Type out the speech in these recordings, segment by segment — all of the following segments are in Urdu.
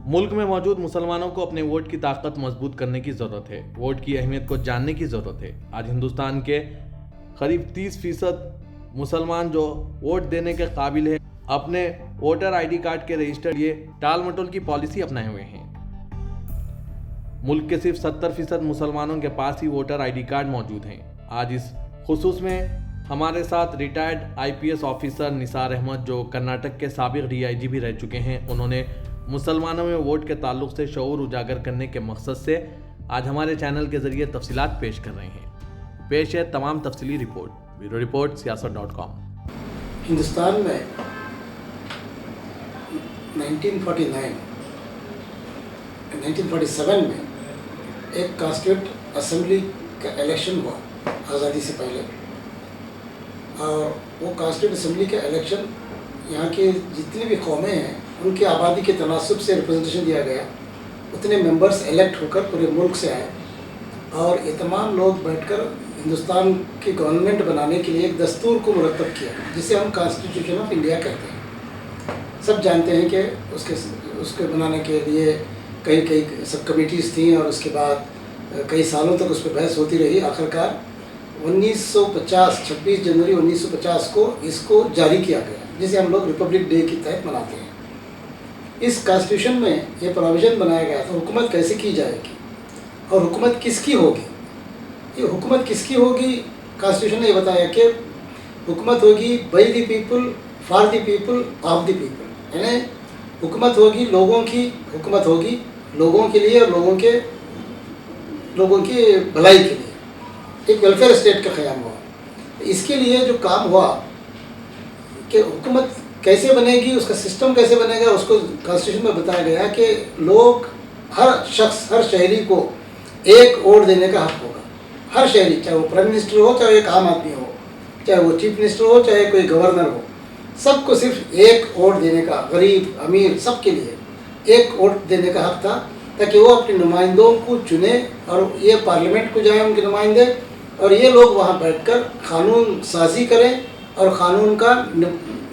ملک میں موجود مسلمانوں کو اپنے ووٹ کی طاقت مضبوط کرنے کی ضرورت ہے، ووٹ کی اہمیت کو جاننے کی ضرورت ہے۔ آج ہندوستان کے قریب 30% مسلمان جو ووٹ دینے کے قابل ہیں اپنے ووٹر آئی ڈی کارڈ کے رجسٹر لیے ٹال مٹول کی پالیسی اپنائے ہوئے ہیں۔ ملک کے صرف 70% مسلمانوں کے پاس ہی ووٹر آئی ڈی کارڈ موجود ہیں۔ آج اس خصوص میں ہمارے ساتھ ریٹائرڈ IPS آفیسر نثار احمد جو کرناٹک کے سابق DIG بھی رہ چکے ہیں، انہوں نے مسلمانوں میں ووٹ کے تعلق سے شعور اجاگر کرنے کے مقصد سے آج ہمارے چینل کے ذریعے تفصیلات پیش کر رہے ہیں۔ پیش ہے تمام تفصیلی رپورٹ، بیورو رپورٹ سیاست.com۔ ہندوستان میں 1947 میں ایک کانسٹیٹیوٹ اسمبلی کا الیکشن ہوا آزادی سے پہلے، اور وہ کانسٹیٹیوٹ اسمبلی کا الیکشن یہاں کے جتنی بھی قومیں ہیں ان کی آبادی کے تناسب سے ریپرزنٹیشن دیا گیا۔ اتنے ممبرس الیکٹ ہو کر پورے ملک سے آئے اور یہ تمام لوگ بیٹھ کر ہندوستان کی گورنمنٹ بنانے کے لیے ایک دستور کو مرتب کیا جسے ہم کانسٹیٹیوشن آف انڈیا کہتے ہیں۔ سب جانتے ہیں کہ اس کے بنانے کے لیے کئی سب کمیٹیز تھیں اور اس کے بعد کئی سالوں تک اس پہ بحث ہوتی رہی۔ آخرکار 26 جنوری 1950 کو اس کو جاری کیا گیا، جسے ہم لوگ ریپبلک ڈے کے تحت مناتے ہیں۔ اس کانسٹیٹیوشن میں یہ پروویژن بنایا گیا تھا حکومت کیسے کی جائے گی اور حکومت کس کی ہوگی۔ یہ حکومت کس کی ہوگی، کانسٹیٹیوشن نے یہ بتایا کہ حکومت ہوگی by the people, for the people, of the people, یعنی حکومت ہوگی لوگوں کی، حکومت ہوگی لوگوں کے لیے اور لوگوں کی بھلائی کے لیے، ایک ویلفیئر اسٹیٹ کا قیام ہوا۔ اس کے لیے جو کام ہوا کہ حکومت کیسے بنے گی، اس کا سسٹم کیسے بنے گا، اس کو کانسٹیٹیوشن میں بتایا گیا کہ لوگ، ہر شخص، ہر شہری کو ایک ووٹ دینے کا حق ہوگا۔ ہر شہری، چاہے وہ پرائم منسٹر ہو، چاہے ایک عام آدمی ہو، چاہے وہ چیف منسٹر ہو، چاہے کوئی گورنر ہو، سب کو صرف ایک ووٹ دینے کا، غریب امیر سب کے لیے ایک ووٹ دینے کا حق تھا، تاکہ وہ اپنے نمائندوں کو چنے اور یہ پارلیمنٹ کو جائیں ان کے نمائندے، اور یہ لوگ وہاں بیٹھ کر قانون سازی کریں اور قانون کا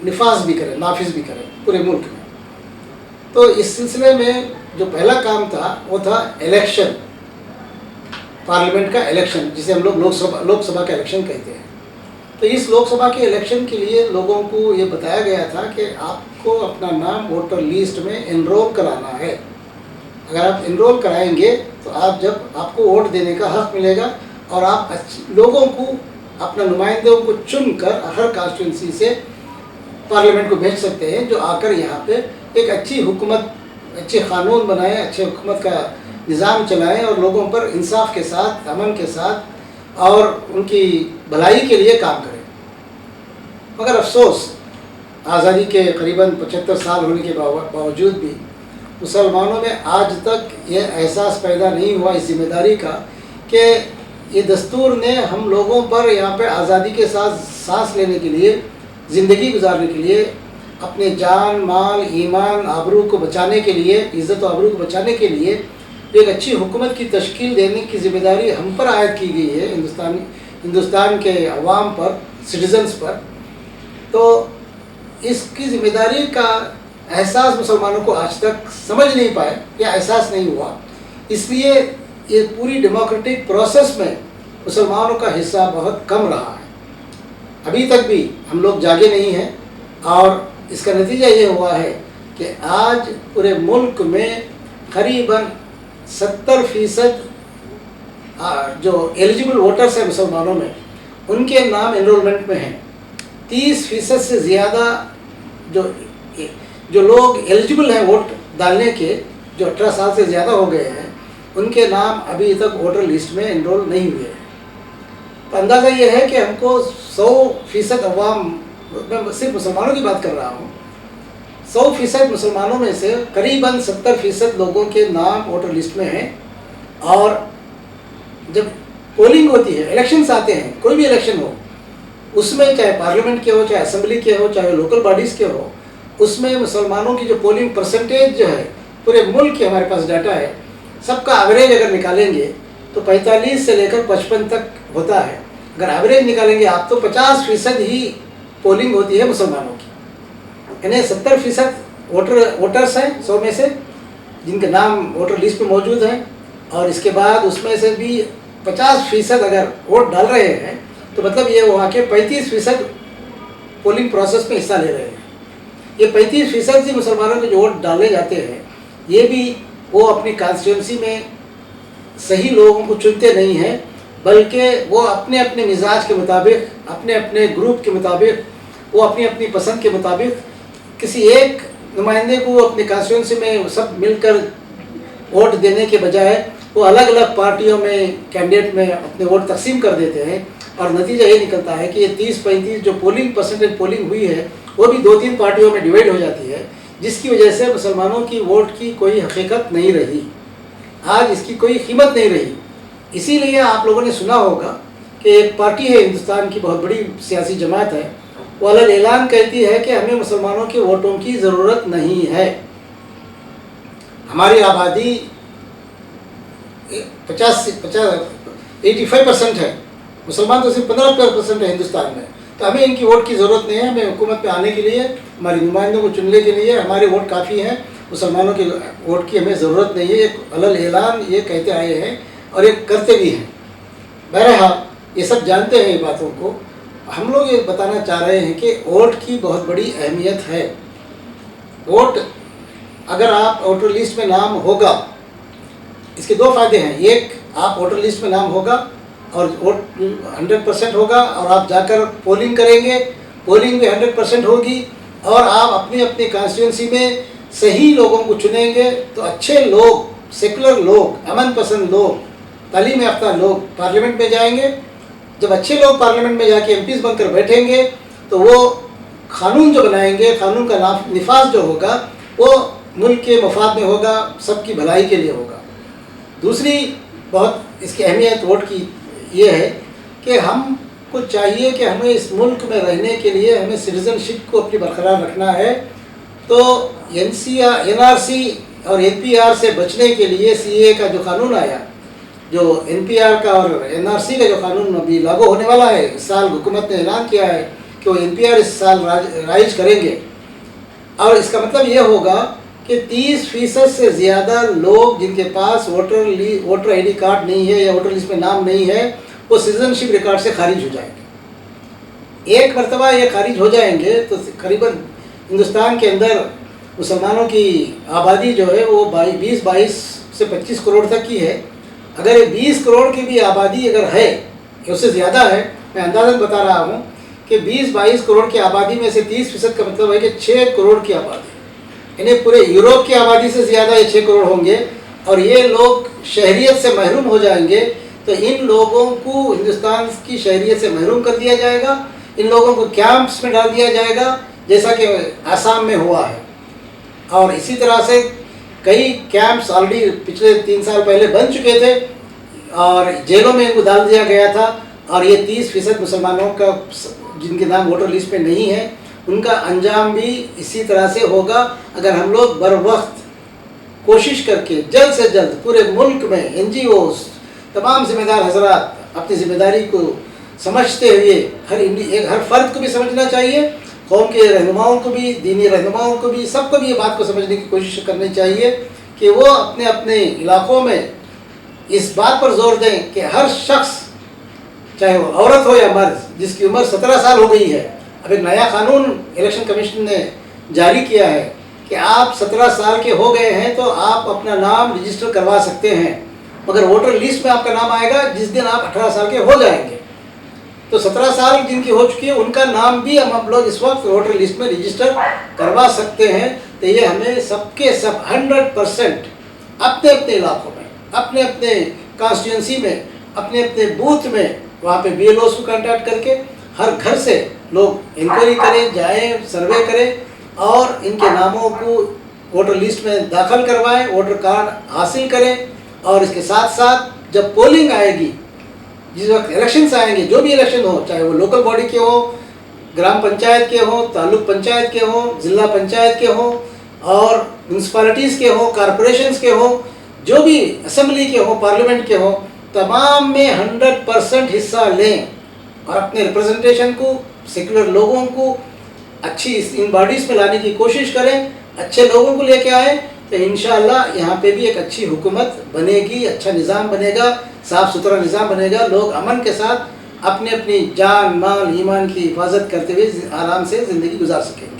نفاذ بھی کریں، نافذ بھی کریں پورے ملک میں۔ تو اس سلسلے میں جو پہلا کام تھا وہ تھا الیکشن، پارلیمنٹ کا الیکشن، جسے ہم لوگ لوک سبھا کا الیکشن کہتے ہیں۔ تو اس لوک سبھا کے الیکشن کے لیے لوگوں کو یہ بتایا گیا تھا کہ آپ کو اپنا نام ووٹر لیسٹ میں انرول کرانا ہے۔ اگر آپ انرول کرائیں گے تو آپ کو ووٹ دینے کا حق ملے گا، اور آپ لوگوں کو، اپنا نمائندوں کو چن کر ہر کانسٹیٹوئنسی سے پارلیمنٹ کو بھیج سکتے ہیں، جو آ کر یہاں پہ ایک اچھی حکومت، اچھے قانون بنائیں، اچھے حکومت کا نظام چلائیں اور لوگوں پر انصاف کے ساتھ، امن کے ساتھ اور ان کی بھلائی کے لیے کام کریں۔ مگر افسوس، آزادی کے قریباً 75 سال ہونے کے باوجود بھی مسلمانوں میں آج تک یہ احساس پیدا نہیں ہوا اس ذمہ داری کا کہ یہ دستور نے ہم لوگوں پر یہاں پہ آزادی کے ساتھ سانس لینے کے لیے، زندگی گزارنے کے لیے، اپنے جان، مال، ایمان، آبرو کو بچانے کے لیے، عزت و آبرو کو بچانے کے لیے ایک اچھی حکومت کی تشکیل دینے کی ذمہ داری ہم پر عائد کی گئی ہے، ہندوستان کے عوام پر، سٹیزنز پر۔ تو اس کی ذمہ داری کا احساس مسلمانوں کو آج تک سمجھ نہیں پائے یا احساس نہیں ہوا، اس لیے یہ پوری ڈیموکریٹک پروسیس میں مسلمانوں کا حصہ بہت کم رہا ہے۔ ابھی تک بھی ہم لوگ جاگے نہیں ہیں، اور اس کا نتیجہ یہ ہوا ہے کہ آج پورے ملک میں قریباً 70% جو ایلیجبل ووٹرس ہیں مسلمانوں میں، ان کے نام انرولمنٹ میں ہیں۔ 30% سے زیادہ جو لوگ ایلیجبل ہیں ووٹ ڈالنے کے، جو 18 سال سے زیادہ ہو گئے ہیں، ان کے نام ابھی تک ووٹر لسٹ میں انرول نہیں ہوئے ہیں۔ تو اندازہ یہ ہے کہ ہم کو 100% عوام، میں صرف مسلمانوں کی بات کر رہا ہوں، 100% مسلمانوں میں سے قریباً 70% لوگوں کے نام ووٹر لسٹ میں ہیں، اور جب پولنگ ہوتی ہے، الیکشنز آتے ہیں، کوئی بھی الیکشن ہو، اس میں چاہے پارلیمنٹ کے ہو، چاہے اسمبلی کے ہو، چاہے لوکل باڈیز کے ہو، اس میں مسلمانوں کی جو پولنگ پرسنٹیج جو ہے، پورے ملک کے ہمارے پاس ڈاٹا ہے، سب کا ایوریج اگر نکالیں گے تو 45 سے لے کر 55 تک ہوتا ہے۔ اگر ایوریج نکالیں گے آپ تو 50% ہی پولنگ ہوتی ہے مسلمانوں کی، یعنی 70% ووٹرس ہیں 100 میں سے، جن کے نام ووٹر لسٹ میں موجود ہیں، اور اس کے بعد اس میں سے بھی 50% اگر ووٹ ڈال رہے ہیں تو مطلب یہ وہاں کے 35% پولنگ پروسیس میں حصہ لے رہے ہیں. یہ 35% ہی مسلمانوں کے جو ووٹ ڈالے جاتے ہیں، یہ بھی وہ اپنی کانسٹیٹوئنسی میں صحیح لوگوں کو چنتے نہیں ہیں، بلکہ وہ اپنے اپنے مزاج کے مطابق، اپنے اپنے گروپ کے مطابق، وہ اپنی اپنی پسند کے مطابق کسی ایک نمائندے کو اپنی کانسٹیٹوئنسی میں سب مل کر ووٹ دینے کے بجائے وہ الگ الگ پارٹیوں میں کینڈیڈیٹ میں اپنے ووٹ تقسیم کر دیتے ہیں، اور نتیجہ یہ نکلتا ہے کہ یہ 30-35 جو پرسنٹیج پولنگ ہوئی ہے وہ بھی 2-3 پارٹیوں میں ڈیوائڈ ہو جاتی ہے، جس کی وجہ سے مسلمانوں کی ووٹ کی کوئی حقیقت نہیں رہی، آج اس کی کوئی قیمت نہیں رہی. اسی لیے آپ لوگوں نے سنا ہوگا کہ ایک پارٹی ہے ہندوستان کی، بہت بڑی سیاسی جماعت ہے، وہ علیہ اعلان کہتی ہے کہ ہمیں مسلمانوں کے ووٹوں کی ضرورت نہیں ہے. ہماری آبادی 85% ہے، مسلمان تو صرف 15% ہے ہندوستان میں، تو ہمیں ان کی ووٹ کی ضرورت نہیں ہے. ہمیں حکومت پہ آنے کے لیے، ہماری نمائندوں کو چننے کے لیے ہمارے ووٹ کافی ہیں، مسلمانوں کے ووٹ کی ہمیں ضرورت نہیں ہے. ایک علیہ اعلان یہ کہتے آئے ہیں اور یہ کرتے بھی ہیں. بہرحال یہ سب جانتے ہیں یہ باتوں کو. ہم لوگ یہ بتانا چاہ رہے ہیں کہ ووٹ کی بہت بڑی اہمیت ہے. ووٹ اگر آپ ووٹر لسٹ میں نام ہوگا، اس کے 2 فائدے ہیں. ایک، آپ ووٹر لسٹ میں نام ہوگا اور ووٹ 100% ہوگا، اور آپ جا کر پولنگ کریں گے، پولنگ بھی 100% ہوگی، اور آپ اپنی اپنی کانسٹیٹوئنسی میں صحیح لوگوں کو چنیں گے تو اچھے لوگ، سیکولر لوگ، امن پسند لوگ، تعلیم یافتہ لوگ پارلیمنٹ میں جائیں گے. جب اچھے لوگ پارلیمنٹ میں جا کے ایم پیز بن کر بیٹھیں گے تو وہ قانون جو بنائیں گے، قانون کا نفاذ جو ہوگا وہ ملک کے مفاد میں ہوگا، سب کی بھلائی کے لیے ہوگا. دوسری بہت اس کی اہمیت ووٹ کی یہ ہے کہ ہم کو چاہیے کہ ہمیں اس ملک میں رہنے کے لیے ہمیں سٹیزن شپ کو اپنی برقرار رکھنا ہے. تو این آر سی اور این پی آر سے بچنے کے لیے سی اے کا جو قانون آیا، جو این پی آر کا اور این آر سی کا جو قانون ابھی لاگو ہونے والا ہے، اس سال حکومت نے اعلان کیا ہے کہ وہ این پی آر اس سال رائج کریں گے، اور اس کا مطلب یہ ہوگا کہ 30% سے زیادہ لوگ جن کے پاس ووٹر آئی ڈی کارڈ نہیں ہے یا ووٹر لسٹ میں نام نہیں ہے، وہ سٹیزن شپ ریکارڈ سے خارج ہو جائیں گے. ایک مرتبہ یہ خارج ہو جائیں گے تو قریباً ہندوستان کے اندر مسلمانوں کی آبادی جو ہے وہ 22 سے 25 کروڑ تک کی ہے. اگر یہ 20 کروڑ کی بھی آبادی اگر ہے، اس سے زیادہ ہے، میں اندازاً بتا رہا ہوں کہ 20-22 کروڑ کی آبادی میں سے 30% کا مطلب ہے کہ 6 کروڑ کی آبادی، یعنی پورے یوروپ کی آبادی سے زیادہ یہ 6 کروڑ ہوں گے، اور یہ لوگ شہریت سے محروم ہو جائیں گے. تو ان لوگوں کو ہندوستان کی شہریت سے محروم کر دیا جائے گا، ان لوگوں کو کیمپس میں ڈال دیا جائے گا، جیسا کہ آسام میں ہوا ہے. اور اسی طرح سے کئی کیمپس آلریڈی پچھلے 3 سال پہلے بن چکے تھے، اور جیلوں میں ان کو ڈال دیا گیا تھا. اور یہ 30% مسلمانوں کا جن کے نام ووٹر لسٹ پہ نہیں ہے، ان کا انجام بھی اسی طرح سے ہوگا اگر ہم لوگ بر وقت کوشش کر کے جلد سے جلد پورے ملک میں این جی اوز، تمام ذمہ دار حضرات اپنی ذمہ داری کو سمجھتے ہوئے، ہر فرد کو بھی سمجھنا چاہیے، قوم کے رہنماؤں کو بھی، دینی رہنماؤں کو بھی، سب کو بھی یہ بات کو سمجھنے کی کوشش کرنی چاہیے کہ وہ اپنے اپنے علاقوں میں اس بات پر زور دیں کہ ہر شخص، چاہے وہ عورت ہو یا مرد، جس کی عمر 17 سال ہو گئی ہے. اب ایک نیا قانون الیکشن کمیشن نے جاری کیا ہے کہ آپ 17 سال کے ہو گئے ہیں تو آپ اپنا نام رجسٹر کروا سکتے ہیں، مگر ووٹر لسٹ میں آپ کا نام آئے گا جس دن آپ 18 سال کے ہو جائیں گے. تو 17 سال جن کی ہو چکی ہے ان کا نام بھی ہم لوگ اس وقت ووٹر لسٹ میں رجسٹر کروا سکتے ہیں. تو یہ ہمیں سب کے سب 100% اپنے اپنے علاقوں میں، اپنے اپنے کانسٹیٹوئنسی میں، اپنے اپنے بوتھ میں، وہاں پہ بی ایل اوز کو کانٹیکٹ کر کے ہر گھر سے لوگ انکوائری کریں، جائیں، سروے کریں، اور ان کے ناموں کو ووٹر لسٹ میں داخل کروائیں، ووٹر کارڈ حاصل کریں. اور اس کے ساتھ ساتھ جب پولنگ آئے گی، جس وقت الیکشنز آئیں گے، جو بھی الیکشن ہو، چاہے وہ لوکل باڈی کے ہوں، گرام پنچایت کے ہوں، تعلق پنچایت کے ہوں، ضلع پنچایت کے ہوں، اور میونسپلٹیز کے ہوں، کارپوریشنز کے ہوں، جو بھی اسمبلی کے ہوں، پارلیمنٹ کے ہوں، تمام میں 100% حصہ لیں اور اپنے ریپرزنٹیشن کو، سیکولر لوگوں کو اچھی ان باڈیز میں لانے کی کوشش کریں، اچھے لوگوں کو لے کے آئیں، تو انشاءاللہ یہاں پہ بھی ایک اچھی حکومت بنے گی، اچھا نظام بنے گا، صاف ستھرا نظام بنے گا، لوگ امن کے ساتھ اپنے اپنی جان مال ایمان کی حفاظت کرتے ہوئے آرام سے زندگی گزار سکیں گے.